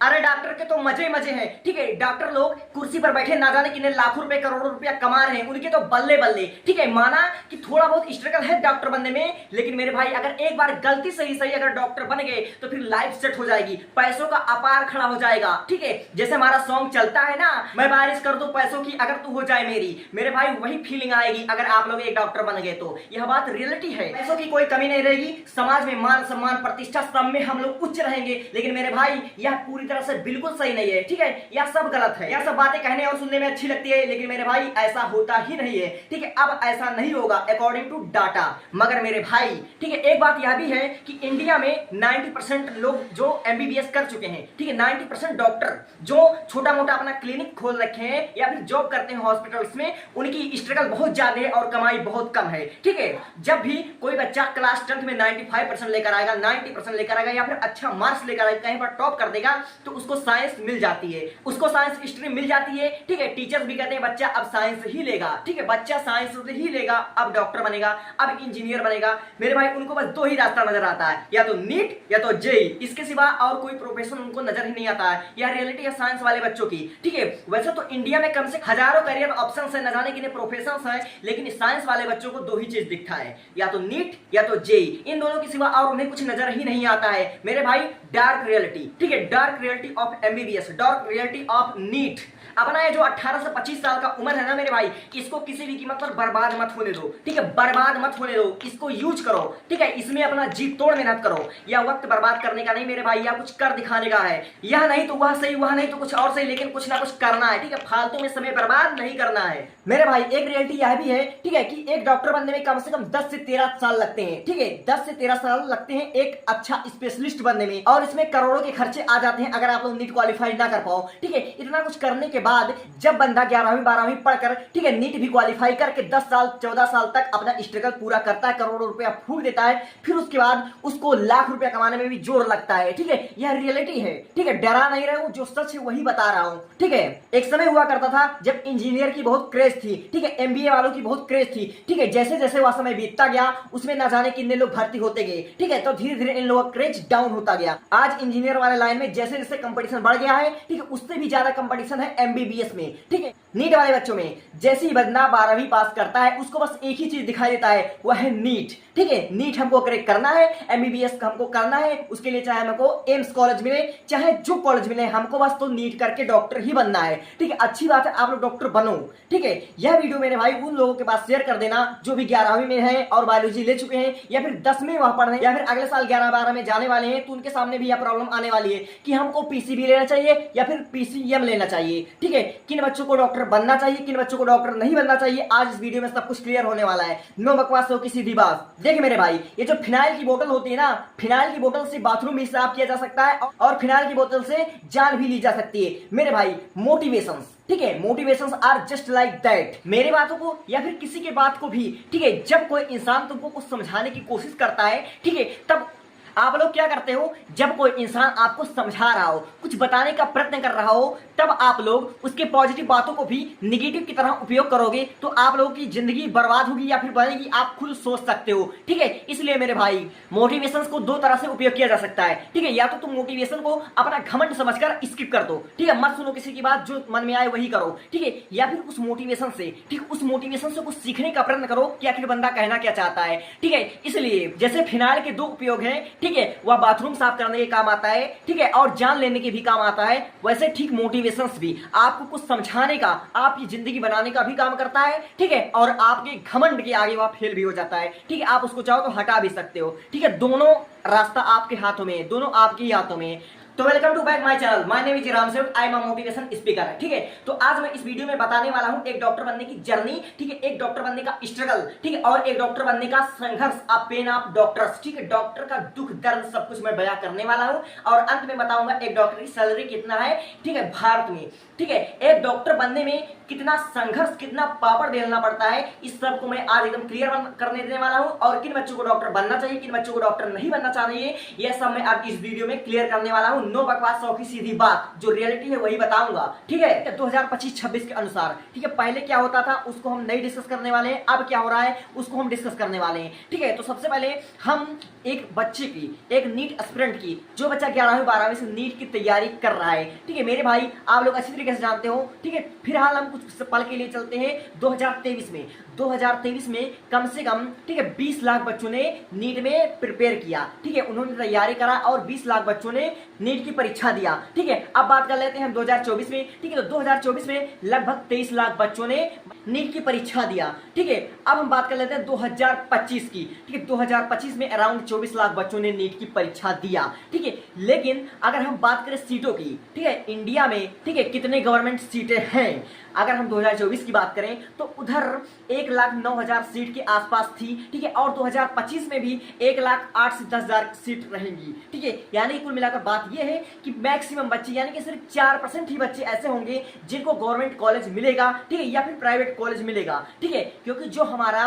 अरे डॉक्टर के तो मजे मजे हैं। ठीक है, डॉक्टर लोग कुर्सी पर बैठे ना जाने कितने लाखों रुपए करोड़ों रुपया कमा रहे हैं, उनके तो बल्ले बल्ले। ठीक है, माना कि थोड़ा बहुत स्ट्रगल है डॉक्टर बनने में, लेकिन मेरे भाई अगर एक बार गलती से ही सही अगर डॉक्टर बन गए तो फिर लाइफ सेट हो जाएगी, पैसों का अपार खड़ा हो जाएगा। ठीक है, जैसे हमारा सॉन्ग चलता है ना, मैं बारिश कर दूं पैसों की अगर तू हो जाए मेरी, मेरे भाई वही फीलिंग आएगी अगर आप लोग एक डॉक्टर बन गए तो। यह बात रियलिटी है, पैसों की कोई कमी नहीं रहेगी, समाज में मान सम्मान प्रतिष्ठा सब में हम लोग उच्च रहेंगे। लेकिन मेरे भाई यह पूरी तरह से बिल्कुल सही नहीं है। ठीक है, यह सब गलत है। यह सब बातें कहने और सुनने में अच्छी लगती है, लेकिन मेरे भाई ऐसा होता ही नहीं है। ठीक है, अब ऐसा नहीं होगा अकॉर्डिंग टू डाटा। मगर मेरे भाई ठीक है, एक बात यह भी है कि इंडिया में 90% लोग जो एमबीबीएस कर चुके हैं, ठीक है, 90% डॉक्टर जो छोटा मोटा अपना क्लिनिक खोल रखे हैं या फिर जॉब करते हैं हॉस्पिटल्स में, उनकी स्ट्रगल बहुत ज्यादा है और कमाई बहुत कम है। ठीक है, जब भी कोई बच्चा क्लास 10th में 95% लेकर आएगा, 90% लेकर आएगा या फिर अच्छा मार्क्स लेकर आएगा, कहीं पर टॉप कर देगा, तो उसको साइंस मिल जाती है, उसको साइंस स्ट्रीम मिल जाती है। ठीक है, टीचर्स भी कहते हैं बच्चा अब साइंस ही लेगा। ठीक है, बच्चा साइंस ही लेगा, अब डॉक्टर बनेगा, अब इंजीनियर बनेगा। मेरे भाई उनको बस दो ही रास्ता नजर आता है, या तो नीट या तो जेई, इसके सिवा और कोई प्रोफेशन उनको नजर ही नहीं आता है। यह रियलिटी है साइंस वाले बच्चों की। ठीक है, वैसे तो इंडिया में कम से हजारों करियर ऑप्शन है, न जाने कितने प्रोफेशन है, लेकिन साइंस वाले बच्चों को दो ही चीज दिखता है, या तो नीट या तो जेई। इन दोनों के सिवा और उन्हें कुछ नजर ही नहीं आता है मेरे भाई। डार्क रियलिटी, ठीक है, dark reality of MBBS, dark reality of NEET. अपना ये जो 18 से 25 साल का उम्र है ना मेरे भाई, इसको किसी भी कीमत पर बर्बाद मत होने दो। ठीक है, बर्बाद मत होने दो, इसको यूज करो। ठीक है, इसमें अपना जी तोड़ मेहनत करो। यह वक्त बर्बाद करने का नहीं मेरे भाई, या कुछ कर दिखाने का है। यह नहीं तो वह सही, वह नहीं तो कुछ और सही, लेकिन कुछ ना कुछ करना है। ठीक है, फालतू में समय बर्बाद नहीं करना है मेरे भाई। एक रियलिटी यह भी है, ठीक है, कि एक डॉक्टर बनने में कम से कम 10 से 13 साल लगते हैं। ठीक है, 10 से 13 साल लगते हैं एक अच्छा स्पेशलिस्ट बनने में, और इसमें करोड़ों के खर्चे आ जाते हैं अगर आप लोग नीट क्वालिफाई ना कर पाओ। ठीक है, इतना कुछ करने के बाद जब बंदा 11वीं 12वीं पढ़कर, ठीक है, नीट भी क्वालिफाई करके 10 साल 14 साल तक अपना स्ट्रगल पूरा करता है, करोड़ों रुपया फूक देता है, फिर उसके बाद उसको लाख रुपया कमाने में भी जोर लगता है। ठीक है, यह रियलिटी है। ठीक है, डरा नहीं रहा हूं, जो सच है वही बता रहा हूं। ठीक है, एक समय हुआ करता था जब इंजीनियर की बहुत क्रेज थी। ठीक है, एमबीए वालों की बहुत क्रेज थी। ठीक है, जैसे जैसे वह समय बीतता गया उसमें ना जाने कितने लोग भर्ती होते गए। ठीक है, तो धीरे धीरे इन लोगों का क्रेज डाउन होता गया। आज इंजीनियर वाले लाइन में जैसे जैसे कंपटीशन बढ़ गया है, ठीक है, उससे भी ज्यादा कंपटीशन है एमबीबीएस में। ठीक है, नीट वाले बच्चों में जैसे ही बंदा 12वीं पास करता है उसको बस एक ही चीज दिखाई देता है, वह है नीट। ठीक है, नीट हमको क्रैक करना है, एमबीबीएस हमको करना है, उसके लिए चाहे हमको एम्स कॉलेज मिले चाहे जो कॉलेज मिले, हमको बस तो नीट करके डॉक्टर ही बनना है। ठीक है, अच्छी बात है, आप लोग डॉक्टर बनो। ठीक है, यह वीडियो मेरे भाई उन लोगों के पास शेयर कर देना जो भी 11वीं में है और बायोलॉजी ले चुके हैं, या फिर 10 में वहां पढ़ रहे हैं, या फिर अगले साल 11-12 में जाने वाले हैं, तो उनके सामने भी यह प्रॉब्लम आने वाली है कि हमको पीसीबी लेना चाहिए या फिर पीसीएम लेना चाहिए। ठीक है, किन बच्चों को डॉक्टर बनना चाहिए, किन बच्चों को डॉक्टर नहीं बनना चाहिए, आज इस वीडियो में सब कुछ क्लियर होने वाला है। नो बकवास हो की सीधी बात। देखिए मेरे भाई, ये जो फिनाइल की बोतल होती है ना, फिनाइल की बोतल से बाथरूम भी साफ किया जा सकता है और फिनाइल की बोतल से जान भी ली जा सकती है मेरे भाई। मोटिवेशंस, ठीक है, motivations are just like that. मेरे बातों को या फिर किसी के बात को भी, ठीक है, जब कोई इंसान तुमको कुछ समझाने की कोशिश करता है, ठीक है, तब आप लोग क्या करते हो, जब कोई इंसान आपको समझा रहा हो, कुछ बताने का प्रयत्न कर रहा हो, तब आप लोग उसके पॉजिटिव बातों को भी निगेटिव की तरह उपयोग करोगे तो आप लोगों की जिंदगी बर्बाद होगी या फिर बनेगी, आप खुद सोच सकते हो। ठीक है, इसलिए मेरे भाई मोटिवेशन को दो तरह से उपयोग किया जा सकता है। ठीक है, या तो तुम मोटिवेशन को अपना घमंड समझकर स्किप कर दो, ठीक है, मत सुनो किसी की बात, जो मन में आए वही करो। ठीक है, या फिर उस मोटिवेशन से, ठीक, उस मोटिवेशन से कुछ सीखने का प्रयत्न करो कि आखिर बंदा कहना क्या चाहता है। ठीक है, इसलिए जैसे फिनाइल के दो उपयोग हैं, ठीक है, वह बाथरूम साफ करने के काम आता है, ठीक है, और जान लेने के भी काम आता है, वैसे ठीक मोटिवेशंस भी आपको कुछ समझाने का, आपकी जिंदगी बनाने का भी काम करता है। ठीक है, और आपके घमंड के आगे वह फेल भी हो जाता है। ठीक है, आप उसको चाहो तो हटा भी सकते हो। ठीक है, दोनों रास्ता आपके हाथों में, दोनों आपके ही हाथों में। तो welcome to back my channel, my name is Ram Sevak, I am a motivation speaker. ठीक है, तो आज मैं इस वीडियो में बताने वाला हूं एक डॉक्टर बनने की जर्नी, ठीक है, एक डॉक्टर बनने का स्ट्रगल, ठीक है, और एक डॉक्टर बनने का संघर्ष, अ पेन ऑफ डॉक्टर्स। ठीक है, डॉक्टर का दुख दर्द सब कुछ मैं बयां करने वाला हूं, और अंत में बताऊंगा एक डॉक्टर की सैलरी कितना है, ठीक है, भारत में। ठीक है, एक डॉक्टर बनने में कितना संघर्ष, कितना पापड़ बेलना पड़ता है, इस सब को मैं आज एकदम क्लियर करने देने वाला हूं, और किन बच्चों को डॉक्टर बनना चाहिए, किन बच्चों को डॉक्टर नहीं बनना चाहिए, यह सब मैं आज इस वीडियो में क्लियर करने वाला हूं। नो बकवास, 100 की सीधी बात, जो रियलिटी है वही बताऊंगा, ठीक है। 2025-26 के अनुसार, ठीक है। पहले क्या होता था उसको हम नहीं डिस्कस करने वाले हैं, अब क्या हो रहा है उसको हम डिस्कस करने वाले हैं, ठीक है। तो सबसे पहले हम एक बच्चे की, एक नीट एस्पिरेंट की, जो बच्चा 11वीं 12वीं से नीट की तैयारी कर रहा है, ठीक है मेरे भाई, आप लोग अच्छी तरीके से जानते हो, ठीक है। फिलहाल हम कुछ पल के लिए चलते हैं 2023 में। 2023 में कम से कम, ठीक है, 20 लाख बच्चों ने नीट में प्रिपेयर किया, ठीक है, उन्होंने तैयारी करा और 20 लाख बच्चों ने नीट की परीक्षा दिया, ठीक है। अब बात कर लेते हैं हम 2024 में, ठीक है। तो 2024 में लगभग 23 लाख बच्चों ने नीट की परीक्षा दिया, ठीक है। अब हम बात कर लेते हैं 2025 की, ठीक है। 2025 में अराउंड 24 लाख बच्चों ने नीट की परीक्षा दिया, ठीक है। लेकिन अगर हम बात करें सीटों की, ठीक है, इंडिया में, ठीक है, कितने गवर्नमेंट सीटें हैं, अगर हम 2024 की बात करें तो उधर 1,09,000 सीट के आसपास थी, ठीक है। और 2025 में भी 1,08,000 से 10,000 सीट रहेंगी, ठीक है। यानी कुल मिलाकर बात यह है कि मैक्सिमम बच्चे, यानी कि सिर्फ 4% ही बच्चे ऐसे होंगे जिनको गवर्नमेंट कॉलेज मिलेगा, ठीक है, या फिर प्राइवेट कॉलेज मिलेगा, ठीक है। क्योंकि जो हमारा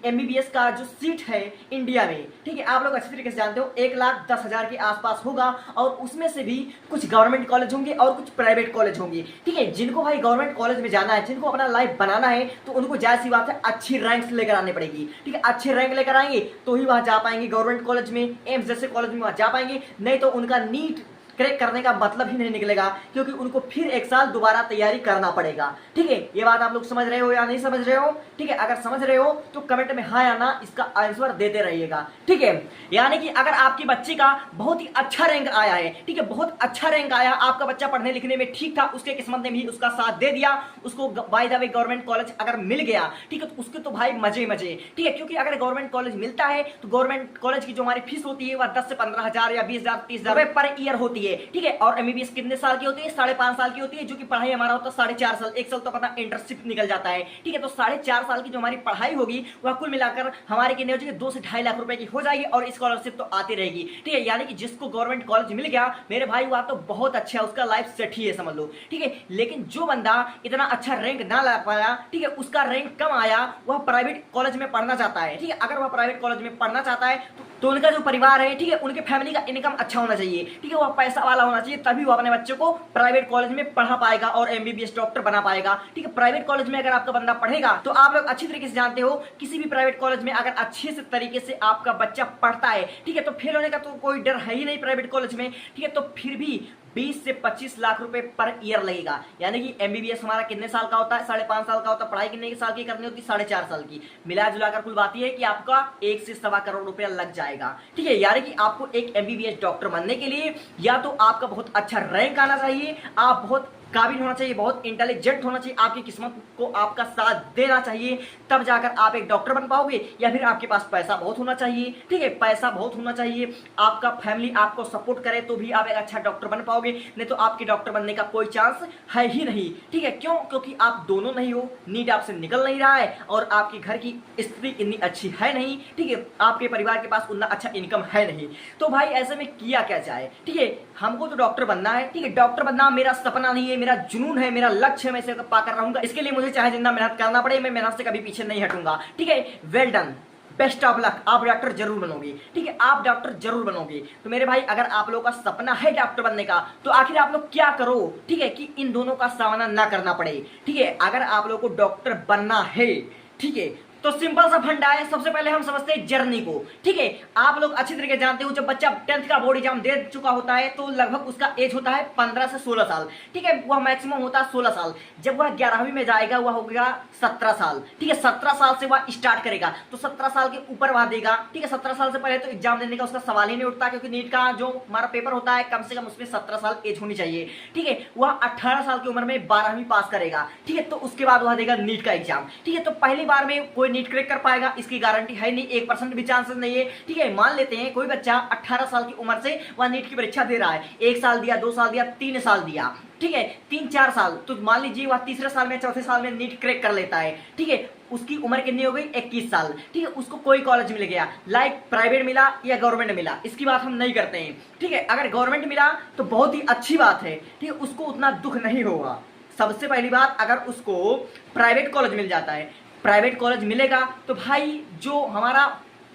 MBBS का जो सीट है इंडिया में, ठीक है, आप लोग अच्छी तरीके से जानते हो 1,10,000 के आसपास होगा, और उसमें से भी कुछ गवर्नमेंट कॉलेज होंगे और कुछ प्राइवेट कॉलेज होंगे, ठीक है। जिनको भाई गवर्नमेंट कॉलेज में जाना है, जिनको अपना लाइफ बनाना है, तो उनको जाहिर सी बात है अच्छी रैंक्स लेकर आने पड़ेगी, ठीक है। अच्छे रैंक लेकर आएंगे तो ही वहां जा पाएंगे गवर्नमेंट कॉलेज में, एम्स जैसे कॉलेज में वहां जा पाएंगे, नहीं तो उनका नीट क्रैक करने का मतलब ही नहीं निकलेगा, क्योंकि उनको फिर एक साल दोबारा तैयारी करना पड़ेगा, ठीक है। ये बात आप लोग समझ रहे हो या नहीं समझ रहे हो, ठीक है। अगर समझ रहे हो तो कमेंट में हाँ या ना इसका आंसर देते रहिएगा, ठीक है। यानी कि अगर आपकी बच्ची का बहुत ही अच्छा रैंक आया है, ठीक है, बहुत अच्छा रैंक आया, आपका बच्चा पढ़ने लिखने में ठीक था, उसके किस्मत ने भी उसका साथ दे दिया, उसको by the way government college अगर मिल गया, ठीक है, तो उसके तो भाई मजे मजे, ठीक है। क्योंकि अगर गवर्नमेंट कॉलेज मिलता है तो गवर्नमेंट कॉलेज की जो हमारी फीस होती है वह 10 से 15,000 या 20,000 30,000 रुपए पर ईयर होती है, ठीक है। और MBBS कितने साल की होती है? 5.5 साल की होती है, जो कि पढ़ाई हमारा होता है 4.5 साल, 1 साल तो अपना इंटर्नशिप निकल जाता है, ठीक है। तो 4.5 साल की जो हमारी पढ़ाई होगी वह कुल मिलाकर हमारे कितने हो जाएगी, 2 से 2.5 लाख रुपए की हो जाएगी, और स्कॉलरशिप तो आती रहेगी, ठीक है। यानी कि जिसको गवर्नमेंट कॉलेज मिल गया मेरे भाई वह तो बहुत अच्छा है, उसका लाइफ सेट ही है समझ लो, ठीक है। लेकिन जो बंदा इतना अच्छा रैंक ना ला पाया, ठीक है, उसका रैंक कम आया, वह प्राइवेट कॉलेज में पढ़ना चाहता है, ठीक है। अगर वह प्राइवेट कॉलेज में पढ़ना चाहता है तो उनका जो परिवार है, ठीक है, उनके फैमिली का इनकम अच्छा होना चाहिए, ठीक है, वह पैसा वाला होना चाहिए, तभी वो अपने बच्चे को प्राइवेट कॉलेज में पढ़ा पाएगा और MBBS डॉक्टर बना पाएगा, ठीक है। प्राइवेट कॉलेज में अगर आपका बंदा पढ़ेगा तो आप लोग अच्छी तरीके से जानते हो, किसी भी प्राइवेट कॉलेज में अगर अच्छे से तरीके से आपका बच्चा पढ़ता है, ठीक है, तो फेल होने का तो कोई डर है ही नहीं प्राइवेट कॉलेज में, ठीक है। तो फिर भी 20 से 25 लाख रुपए पर ईयर लगेगा। यानी कि MBBS हमारा कितने साल का होता है? 5.5 साल का होता है। पढ़ाई कितने साल की करनी होती है? 4.5 साल की। मिला जुलाकर कुल बात यह है कि आपका 1 से 1.25 करोड़ रुपया लग जाएगा, ठीक है। यानी कि आपको एक MBBS डॉक्टर बनने के लिए या तो आपका बहुत अच्छा रैंक आना चाहिए, आप बहुत काबिल होना चाहिए, बहुत इंटेलिजेंट होना चाहिए, आपकी किस्मत को आपका साथ देना चाहिए, तब जाकर आप एक डॉक्टर बन पाओगे, या फिर आपके पास पैसा बहुत होना चाहिए, ठीक है, पैसा बहुत होना चाहिए, आपका फैमिली आपको सपोर्ट करे तो भी आप एक अच्छा डॉक्टर बन पाओगे, नहीं तो आपके डॉक्टर बनने का कोई चांस है ही नहीं, ठीक है। क्यों? क्योंकि आप दोनों नहीं हो, नीट आपसे निकल नहीं रहा है और आपके घर की स्थिति इतनी अच्छी है नहीं, ठीक है, आपके परिवार के पास उतना अच्छा इनकम है नहीं, तो भाई ऐसे में किया क्या जाए, ठीक है। हमको तो डॉक्टर बनना है, ठीक है, डॉक्टर बनना मेरा सपना नहीं है, मेरा जुनून है, मेरा लक्ष्य है, मैं इसे पाकर रहूंगा। इसके लिए मुझे चाहे जितना मेहनत करना पड़े, मैं मेहनत से कभी पीछे नहीं हटूंगा, ठीक है। Well done, best of luck, आप डॉक्टर जरूर बनोगे, ठीक है, आप डॉक्टर जरूर बनोगे। तो मेरे भाई अगर आप लोगों का सपना है डॉक्टर बनने का, तो आखिर आप लोग क्या करो, ठीक है, कि इन दोनों का सामना ना करना पड़े, ठीक है। अगर आप लोगों को डॉक्टर बनना है, ठीक है, तो सिंपल सा फंडा है। सबसे पहले हम समझते हैं जर्नी को, ठीक है। आप लोग अच्छी तरीके जानते हो, जब बच्चा 10th का बोर्ड एग्जाम दे चुका होता है तो लगभग उसका एज होता है 15 से 16 साल, ठीक है, वह मैक्सिमम होता है 16 साल। जब वह 11वीं में जाएगा वह हो गया 17 साल, ठीक है, 17 साल से वह स्टार्ट करेगा, तो 17 साल के ऊपर वह देगा, ठीक है। 17 साल से पहले तो एग्जाम देने का उसका सवाल ही नहीं उठता, क्योंकि नीट का जो हमारा पेपर होता है कम से कम उसमें 17 साल एज होनी चाहिए, ठीक है। वह 18 साल की उम्र में 12वीं पास करेगा, ठीक है, तो उसके बाद वह देगा नीट का एग्जाम, ठीक है। तो पहली बार में कोई नीट क्रैक कर पाएगा इसकी गारंटी है नहीं, 1% भी चांसेस नहीं है, ठीक है। मान लेते हैं कोई बच्चा 18 साल की उम्र से वह नीट की परीक्षा दे रहा है, 1 साल दिया, 2 साल दिया, 3 साल दिया, ठीक है, 3-4 साल, तो मान लीजिए वह तीसरे साल में, चौथे साल में नीट क्रैक कर लेता है, ठीक है। उसकी उम्र कितनी हो गई? 21 साल, ठीक है। उसको कोई कॉलेज मिल गया, लाइक प्राइवेट मिला या गवर्नमेंट मिला, इसकी बात हम नहीं करते हैं, ठीक है। अगर गवर्नमेंट मिला तो बहुत ही अच्छी बात है, ठीक है, उसको उतना दुख नहीं होगा। सबसे पहली बात, अगर उसको प्राइवेट कॉलेज मिल जाता है, प्राइवेट कॉलेज मिलेगा तो भाई जो हमारा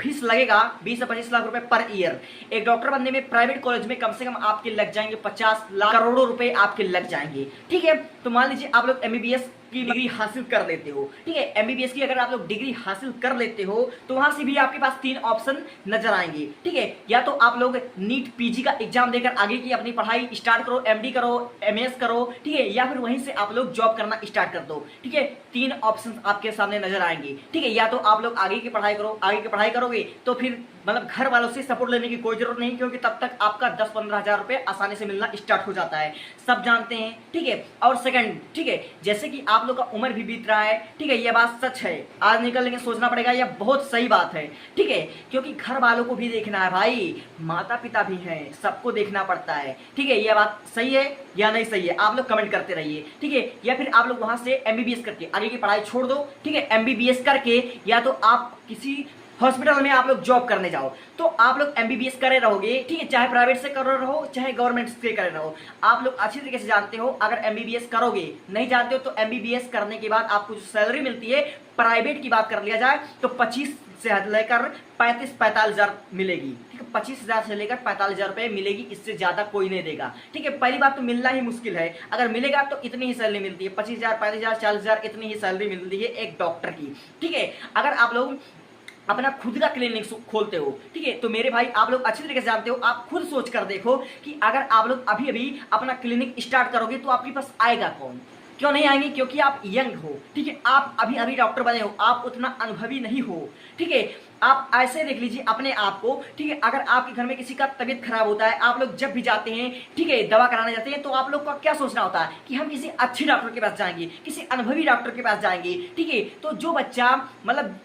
फीस लगेगा 20 से 25 लाख रुपए पर ईयर। एक डॉक्टर बनने में प्राइवेट कॉलेज में कम से कम आपके लग जाएंगे 50 लाख करोड़ों रुपए आपके लग जाएंगे। ठीक है, तो मान लीजिए आप लोग एमबीबीएस की डिग्री हासिल कर लेते हो। ठीक है, एमबीबीएस की अगर आप लोग डिग्री हासिल कर लेते हो तो वहां से भी आपके पास 3 ऑप्शन नजर आएंगे। ठीक है, या तो आप लोग नीट पीजी का एग्जाम देकर आगे की अपनी पढ़ाई स्टार्ट करो, एमडी करो, एमएस करो। ठीक है, या फिर वहीं से आप लोग जॉब करना स्टार्ट कर दो। ठीक है, 3 ऑप्शन आपके सामने नजर आएंगे। ठीक है, या तो आप लोग आगे की पढ़ाई करो, आगे की पढ़ाई करोगे तो फिर मतलब घर वालों से सपोर्ट लेने की कोई जरूरत नहीं, क्योंकि तब तक आपका 10-15 हजार रुपए आसानी से मिलना स्टार्ट हो जाता है, सब जानते हैं। ठीक है, और सेकंड, ठीक है, जैसे कि आप लोग का उम्र भी बीत रहा है। ठीक है, यह बात सच है, आज निकलने के सोचना पड़ेगा, यह बहुत सही बात है। ठीक है, क्योंकि घर वालों को भी देखना है भाई, माता पिता भी हैं, सबको देखना पड़ता है। ठीक है, यह बात सही है या नहीं सही है, आप लोग कमेंट करते रहिए। ठीक है, या फिर आप लोग वहां से एमबीबीएस करके आगे की पढ़ाई छोड़ दो। ठीक है, एमबीबीएस करके या तो आप किसी हॉस्पिटल में आप लोग जॉब करने जाओ, तो आप लोग एमबीबीएस करे रहोगे। ठीक है, चाहे प्राइवेट से कर रहो चाहे गवर्नमेंट से करे रहो, आप लोग अच्छी तरीके से जानते हो। अगर एमबीबीएस करोगे, नहीं जानते हो तो एमबीबीएस करने के बाद आपको जो सैलरी मिलती है, प्राइवेट की बात कर लिया जाए तो 25 से लेकर 35-45 हजार मिलेगी। ठीक है, 25 हजार से लेकर 45 हजार रुपए मिलेगी, इससे ज्यादा कोई नहीं देगा। ठीक है, पहली बात तो मिलना ही मुश्किल है, अगर मिलेगा तो इतनी ही सैलरी मिलती है, 25 हजार, 35 हजार, 40 हजार, इतनी ही सैलरी मिलती है एक डॉक्टर की। ठीक है, अगर आप लोग अपना खुद का क्लिनिक खोलते हो, ठीक है, तो मेरे भाई आप लोग अच्छी तरीके से जानते हो, आप खुद सोच कर देखो कि अगर आप लोग अभी अभी अपना क्लिनिक स्टार्ट करोगे तो आपके पास आएगा कौन? क्यों नहीं आएंगे? क्योंकि आप यंग हो। ठीक है, आप अभी अभी डॉक्टर बने हो, आप उतना अनुभवी नहीं हो। ठीक है, आप ऐसे देख लीजिए अपने आप को। ठीक है, अगर आपके घर में किसी का तबीयत खराब होता है, आप लोग जब भी जाते हैं, ठीक है, दवा कराने जाते हैं, तो आप लोग का क्या सोचना होता है कि हम किसी अच्छे डॉक्टर के पास जाएंगे, किसी अनुभवी डॉक्टर के पास जाएंगे। ठीक है, तो जो बच्चा मतलब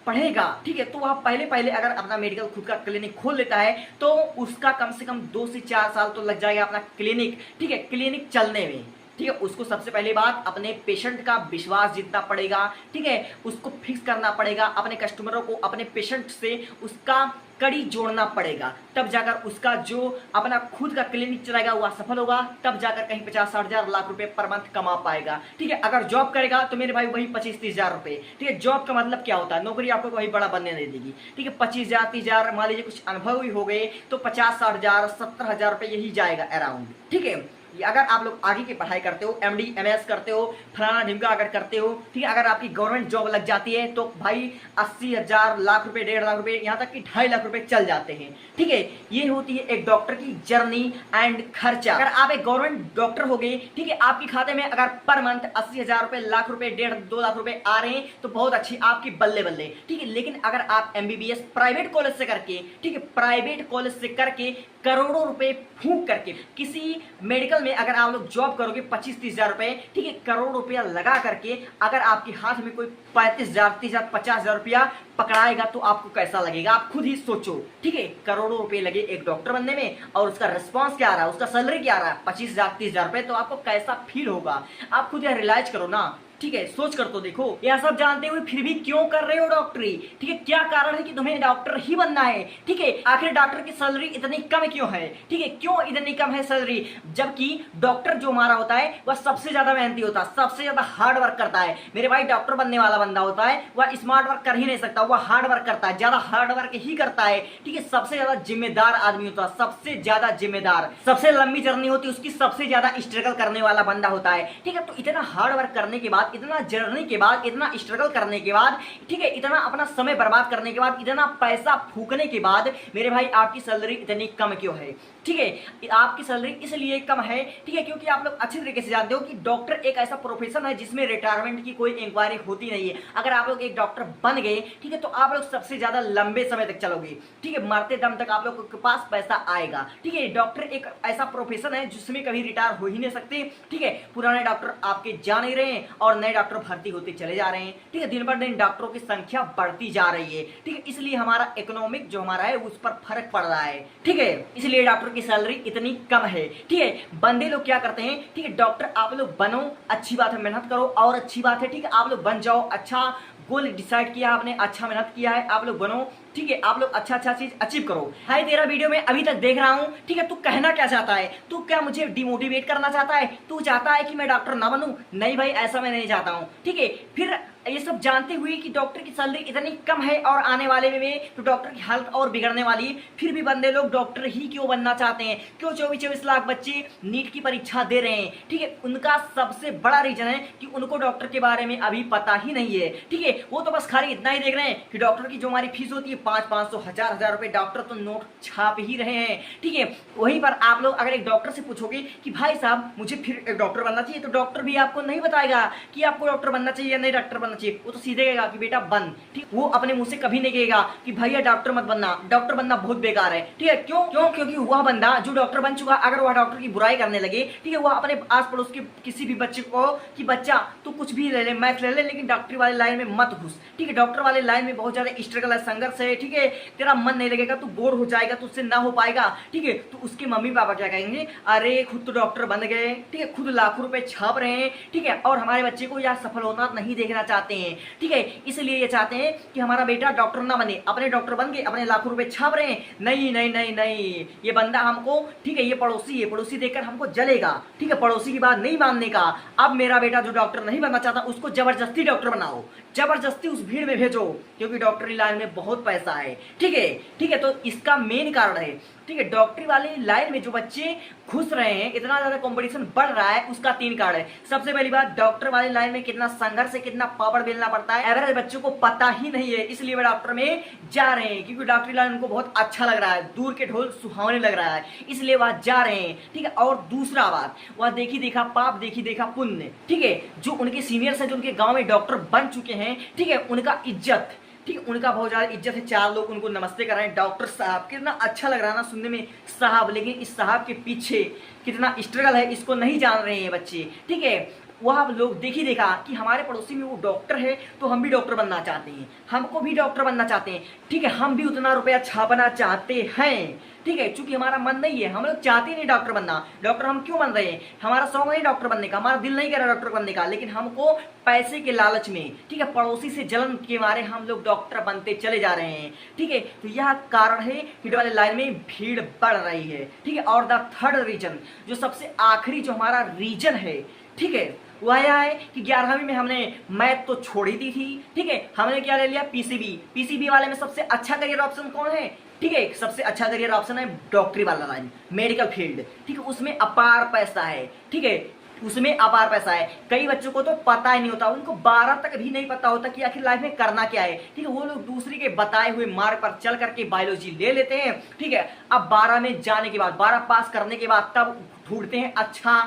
पढ़ेगा, ठीक है, तो वह पहले पहले अगर अपना मेडिकल खुद का क्लिनिक खोल लेता है तो उसका कम से कम 2 से 4 साल तो लग जाएगा अपना क्लिनिक, ठीक है, क्लिनिक चलने में। ठीक है, उसको सबसे पहली बात अपने पेशेंट का विश्वास जीतना पड़ेगा। ठीक है, उसको फिक्स करना पड़ेगा, अपने कस्टमरों को अपने पेशेंट से उसका कड़ी जोड़ना पड़ेगा, तब जाकर उसका जो अपना खुद का क्लिनिक चलाएगा वह सफल होगा, तब जाकर कहीं 50-60 हजार लाख रुपए पर मंथ कमा पाएगा। ठीक है, अगर जॉब करेगा तो मेरे भाई वही 25-30 हजार रुपए। ठीक है, जॉब का मतलब क्या होता है? नौकरी आपको वही बड़ा बनने नहीं देगी। ठीक है, 25 हजार, 30 हजार, मान लीजिए कुछ अनुभव ही हो गए तो 50-60 हजार, 70 हजार रुपए यही जाएगा अराउंड। ठीक है, अगर आप लोग आगे की पढ़ाई करते हो, एमडी एमएस करते हो, फलाना ढिमका अगर करते हो, ठीक है, अगर आपकी गवर्नमेंट जॉब लग जाती है तो भाई 80 हजार, लाख रुपए, 1.5 लाख रुपए, यहाँ तक कि 2.5 लाख रुपए चल जाते हैं। ठीक है, ये होती है एक डॉक्टर की जर्नी एंड खर्चा। अगर आप एक गवर्नमेंट डॉक्टर हो गए, ठीक है, आपके खाते में अगर पर मंथ 80 हजार रुपए, लाख रुपए, 1.5-2 लाख रुपए आ रहे हैं तो बहुत अच्छी आपकी बल्ले बल्ले। ठीक है, लेकिन अगर आप एमबीबीएस प्राइवेट कॉलेज से करके, ठीक है, प्राइवेट कॉलेज से करके करोड़ों रुपए फूंक करके किसी मेडिकल में अगर आप लोग जॉब करोगे 25-30 हजार रुपए, ठीक है, करोड़ रुपया लगा करके अगर आपके हाथ में कोई 35 हजार, 30 हजार, 50 हजार रुपया पकड़ाएगा तो आपको कैसा लगेगा? आप खुद ही सोचो। ठीक है, करोड़ों रुपए लगे एक डॉक्टर बनने में और उसका रिस्पॉन्स क्या आ रहा है, उसका सैलरी क्या आ रहा है, 25 हजार, 30 हजार रुपए, तो आपको कैसा फील होगा? आप खुद यह रियलाइज करो ना। ठीक है, सोच कर तो देखो। यह सब जानते हुए फिर भी क्यों कर रहे हो डॉक्टरी? ठीक है, क्या कारण है कि तुम्हें डॉक्टर ही बनना है? ठीक है, आखिर डॉक्टर की सैलरी इतनी कम क्यों है? ठीक है, क्यों इतनी कम है सैलरी, जबकि डॉक्टर जो हमारा होता है वह सबसे ज्यादा मेहनती होता है, सबसे ज्यादा हार्ड वर्क करता है। मेरे भाई, डॉक्टर बनने वाला बंदा होता है वह स्मार्ट वर्क कर ही नहीं सकता, वह हार्ड वर्क करता है, ज्यादा हार्ड वर्क ही करता है। ठीक है, सबसे ज्यादा जिम्मेदार आदमी होता है, सबसे ज्यादा जिम्मेदार, सबसे लंबी जर्नी होती है उसकी, सबसे ज्यादा स्ट्रगल करने वाला बंदा होता है। ठीक है, तो इतना हार्ड वर्क करने के बाद, इतना जर्नी के बाद, इतना स्ट्रगल करने के बाद, ठीक है, इतना अपना समय बर्बाद करने के बाद, इतना पैसा फूकने के बाद मेरे भाई आपकी सैलरी इतनी कम क्यों है? ठीक है, आपकी सैलरी इसलिए कम है, ठीक है, क्योंकि आप लोग अच्छी तरीके से जानते हो कि डॉक्टर एक ऐसा प्रोफेशन है जिसमें रिटायरमेंट की कोई इंक्वायरी होती नहीं है। अगर आप लोग एक डॉक्टर बन गए, ठीक है, तो आप लोग सबसे ज्यादा लंबे समय तक चलोगे। ठीक है, मरते दम तक आप लोग के पास पैसा आएगा। ठीक है, डॉक्टर एक ऐसा प्रोफेशन है जिसमें कभी रिटायर हो ही नहीं सकते। ठीक है, पुराने डॉक्टर आपके जा नहीं रहे हैं और नए डॉक्टर भर्ती होते चले जा रहे हैं। ठीक है, दिन पर दिन डॉक्टरों की संख्या बढ़ती जा रही है। ठीक है, इसलिए हमारा इकोनॉमिक जो हमारा है उस पर फर्क पड़ रहा है। ठीक है, इसलिए डॉक्टर की सैलरी इतनी कम है। ठीक है, बंदे लोग क्या करते हैं, ठीक है, डॉक्टर आप लोग बनो, अच्छी बात है, मेहनत करो और अच्छी बात है। ठीक है, आप लोग बन जाओ, अच्छा गोल डिसाइड किया आपने, अच्छा मेहनत किया है, आप लोग बनो। ठीक है, आप लोग अच्छा चीज अचीव करो। भाई तेरा वीडियो में अभी तक देख रहा हूं, ठीक है, तू कहना क्या चाहता है? तू क्या मुझे डिमोटिवेट करना चाहता है? तू चाहता है कि मैं डॉक्टर ना बनूं? नहीं भाई, ऐसा मैं नहीं चाहता हूं। ठीक है, फिर ये सब जानते हुए कि डॉक्टर की सैलरी इतनी कम है और आने वाले में तो डॉक्टर की हालत और बिगड़ने वाली है, फिर भी बंदे लोग डॉक्टर ही क्यों बनना चाहते हैं? क्यों 24-24 लाख बच्चे नीट की परीक्षा दे रहे हैं? ठीक है, उनका सबसे बड़ा रीजन है कि उनको डॉक्टर के बारे में अभी पता ही नहीं है। ठीक है, वो तो बस खाली इतना ही देख रहे हैं कि डॉक्टर की जो हमारी फीस होती है 500-500 हजार रुपए, डॉक्टर तो नोट छाप ही रहे हैं। ठीक है, वहीं पर आप लोग अगर एक डॉक्टर से पूछोगे कि भाई साहब मुझे फिर एक डॉक्टर बनना चाहिए, तो डॉक्टर भी आपको नहीं बताएगा कि आपको डॉक्टर बनना चाहिए या नहीं डॉक्टर बनना चाहिए। वो तो सीधे कहेगा कि बेटा बन। ठीक, वो अपने मुंह से कभी नहीं कहेगा कि भैया डॉक्टर मत बनना, डॉक्टर बनना बहुत बेकार है। ठीक है, क्यों क्यों क्योंकि वह बंदा जो डॉक्टर बन चुका, अगर वह डॉक्टर की बुराई करने लगे, ठीक है, वह अपने आस पड़ोस के किसी भी बच्चे को कि बच्चा तू कुछ भी ले ले, मैथ ले ले, लेकिन डॉक्टरी वाले लाइन में मत घुस। ठीक है, डॉक्टर वाले लाइन में बहुत ज्यादा स्ट्रगल है, संघर्ष है। ठीक है, तेरा मन नहीं लगेगा, तू बोर हो जाएगा, तुझसे ना हो पाएगा। ठीक है, तो उसके मम्मी पापा क्या कहेंगे? अरे खुद तो डॉक्टर बन गए, ठीक है, खुद लाखों रुपए छाप रहे हैं। ठीक है, और हमारे बच्चे को यह सफल होना नहीं देखना चाहते हैं। ठीक है, इसलिए ये चाहते हैं कि हमारा बेटा डॉक्टर ना बने, अपने डॉक्टर बन गए, अपने लाखों रुपए छाप रहे हैं। नहीं नहीं नहीं नहीं, ये बंदा हमको, ठीक है, ये पड़ोसी है, पड़ोसी देखकर हमको जलेगा। ठीक है, पड़ोसी की बात नहीं मानने का। अब मेरा बेटा जो डॉक्टर नहीं बनना चाहता उसको जबरदस्ती डॉक्टर बनाओ, जबरदस्ती उस भीड़ में भेजो, क्योंकि डॉक्टरी लाइन में बहुत पैसा है। ठीक है, ठीक है, तो इसका मेन कारण है। ठीक है, डॉक्टरी वाली लाइन में जो बच्चे घुस रहे हैं, इतना ज्यादा कंपटीशन बढ़ रहा है, उसका 3 कारण है। सबसे पहली बात, डॉक्टर वाली लाइन में कितना संघर्ष है, कितना पापड़ बेलना पड़ता है, एवरेज बच्चों को पता ही नहीं है, इसलिए वे डॉक्टर में जा रहे हैं, क्योंकि डॉक्टरी लाइन उनको बहुत अच्छा लग रहा है, दूर के ढोल सुहावने लग रहा है, इसलिए वह जा रहे हैं। ठीक है, और दूसरा बात, वह देखी देखा पाप, देखी देखा पुण्य। ठीक है, जो उनके सीनियर्स हैं, जो उनके गांव में डॉक्टर बन चुके हैं, ठीक है, उनका इज्जत, ठीक है, उनका बहुत ज्यादा इज्जत है, 4 लोग उनको नमस्ते कर रहे हैं, डॉक्टर साहब, कितना अच्छा लग रहा है ना सुनने में साहब, लेकिन इस साहब के पीछे कितना स्ट्रगल है इसको नहीं जान रहे हैं बच्चे। ठीक है, वह लोग देखी देखा कि हमारे पड़ोसी में वो डॉक्टर है तो हम भी डॉक्टर बनना चाहते हैं, हमको भी डॉक्टर बनना चाहते हैं। ठीक है, हम भी उतना रुपया छापना चाहते हैं। ठीक है, चूंकि हमारा मन नहीं है, हम लोग चाहते नहीं डॉक्टर बनना। डॉक्टर हम क्यों बन रहे हैं? हमारा शौक नहीं डॉक्टर बनने का, हमारा दिल नहीं कर रहा डॉक्टर बनने का, लेकिन हमको पैसे के लालच में, ठीक है, पड़ोसी से जलन के मारे हम लोग डॉक्टर बनते चले जा रहे हैं। ठीक है, तो यह कारण है कि वाले लाइन में भीड़ बढ़ रही है। ठीक है, और द थर्ड रीजन, जो सबसे आखिरी जो हमारा रीजन है, ठीक है, वह यह है कि 11वीं में हमने मैथ तो छोड़ ही दी थी। ठीक है, हमने क्या ले लिया? पीसीबी। पीसीबी वाले में सबसे अच्छा करियर ऑप्शन कौन है? ठीक है, सबसे अच्छा करियर ऑप्शन है डॉक्टरी वाला लाइन, मेडिकल फील्ड। ठीक है, उसमें अपार पैसा है। ठीक है, उसमें अपार पैसा है। कई बच्चों को तो पता ही नहीं होता, उनको 12 तक भी नहीं पता होता कि आखिर लाइफ में करना क्या है। ठीक है, वो लोग दूसरे के बताए हुए मार्ग पर चल करके बायोलॉजी ले लेते हैं। ठीक है, अब 12 में जाने के बाद, 12 पास करने के बाद तब ढूंढते हैं अच्छा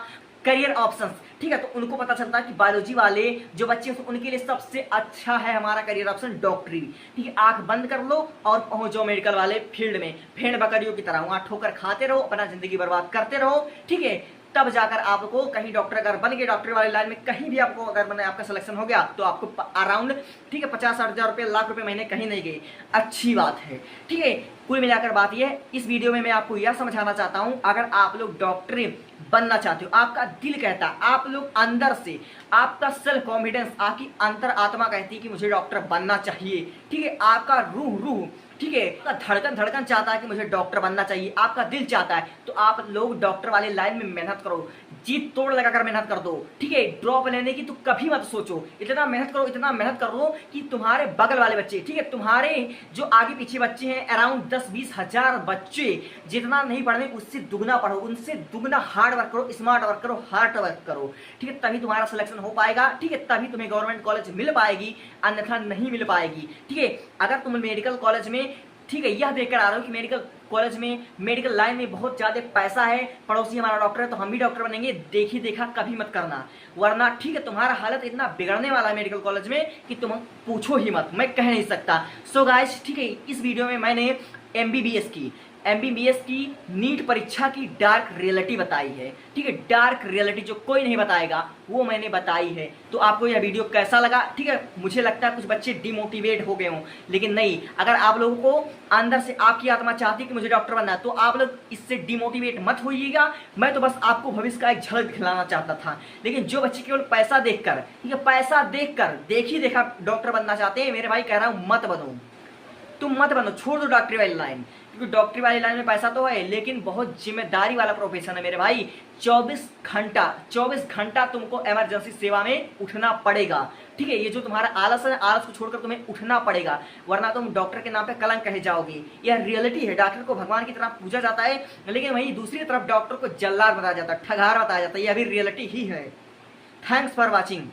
करियर ऑप्शंस। ठीक है, तो उनको पता चलता है कि बायोलॉजी वाले जो बच्चे हैं उनके लिए सबसे अच्छा है हमारा करियर ऑप्शन डॉक्टरी। ठीक है, आंख बंद कर लो और पहुंच जाओ मेडिकल वाले फील्ड में, भेड़ बकरियों की तरह वहां ठोकर खाते रहो, अपना जिंदगी बर्बाद करते रहो। ठीक है, तब जाकर आपको कहीं डॉक्टर अगर बन गए, डॉक्टरी वाली लाइन में कहीं भी आपको अगर मैंने आपका सिलेक्शन हो गया तो आपको अराउंड, ठीक है, 50-60 हजार रुपये, लाख रुपए महीने कहीं नहीं गए, अच्छी बात है। ठीक है, कुल मिलाकर बात यह, इस वीडियो में मैं आपको यह समझाना चाहता हूं, अगर आप लोग डॉक्टरी बनना चाहते हो, आपका दिल कहता है, आप लोग अंदर से, आपका सेल्फ कॉन्फिडेंस, आपकी अंतर आत्मा कहती है कि मुझे डॉक्टर बनना चाहिए। ठीक है, आपका रूह, ठीक है, धड़कन चाहता है कि मुझे डॉक्टर बनना चाहिए, आपका दिल चाहता है, तो आप लोग डॉक्टर वाले लाइन में मेहनत करो, जीत तोड़ लगाकर मेहनत कर दो। ठीक है, ड्रॉप लेने की तो कभी मत सोचो, इतना मेहनत करो, इतना मेहनत करो कि तुम्हारे बगल वाले बच्चे, ठीक है, तुम्हारे जो आगे पीछे बच्चे हैं, अराउंड 10-20 हजार बच्चे जितना नहीं पढ़ रहे उससे दुगना पढ़ो, उनसे दुगना हार्ड वर्क करो, स्मार्ट वर्क करो, हार्ड वर्क करो। ठीक है, तभी तुम्हारा सिलेक्शन हो पाएगा। ठीक है, तभी तुम्हें गवर्नमेंट कॉलेज मिल पाएगी, अन्यथा नहीं मिल पाएगी। ठीक है, अगर तुम मेडिकल कॉलेज में, ठीक है, यह देखकर आ रहे हो कि मेडिकल कॉलेज में, मेडिकल लाइन में बहुत ज्यादा पैसा है, पड़ोसी हमारा डॉक्टर है तो हम भी डॉक्टर बनेंगे, देखी देखा कभी मत करना, वरना ठीक है तुम्हारा हालत इतना बिगड़ने वाला है मेडिकल कॉलेज में कि तुम पूछो ही मत, मैं कह नहीं सकता। सो गाइस, ठीक है, इस वीडियो में मैंने एमबीबीएस की नीट परीक्षा की डार्क रियलिटी बताई है। ठीक है, डार्क रियलिटी जो कोई नहीं बताएगा वो मैंने बताई है। तो आपको यह वीडियो कैसा लगा? ठीक है, मुझे लगता है कुछ बच्चे डिमोटिवेट हो गए हों, लेकिन नहीं, अगर आप लोगों को अंदर से आपकी आत्मा चाहती है कि मुझे डॉक्टर बनना है तो आप लोग इससे डिमोटिवेट मत होइएगा। मैं तो बस आपको भविष्य का एक झलक दिखलाना चाहता था, लेकिन जो बच्चे केवल पैसा देखकर, ठीक है, पैसा देखकर देखी देखा डॉक्टर बनना चाहते हैं, मेरे भाई कह रहा हूं मत बनो। तुम मत बनो, छोड़ दो डॉक्टरी वाली लाइन, क्योंकि डॉक्टरी वाली लाइन में पैसा तो है लेकिन बहुत जिम्मेदारी वाला प्रोफेशन है मेरे भाई। 24 घंटा तुमको इमरजेंसी सेवा में उठना पड़ेगा, ठीक है। ये जो तुम्हारा आलस है, आलस को छोड़कर तुम्हें उठना पड़ेगा, वरना तुम डॉक्टर के नाम पे कलंक कहे जाओगे। यह रियलिटी है। डॉक्टर को भगवान की तरह पूजा जाता है, लेकिन वहीं दूसरी तरफ डॉक्टर को जल्लाद बताया जाता है, ठगार बताया जाता है। यह भी रियलिटी ही है। Thanks for watching.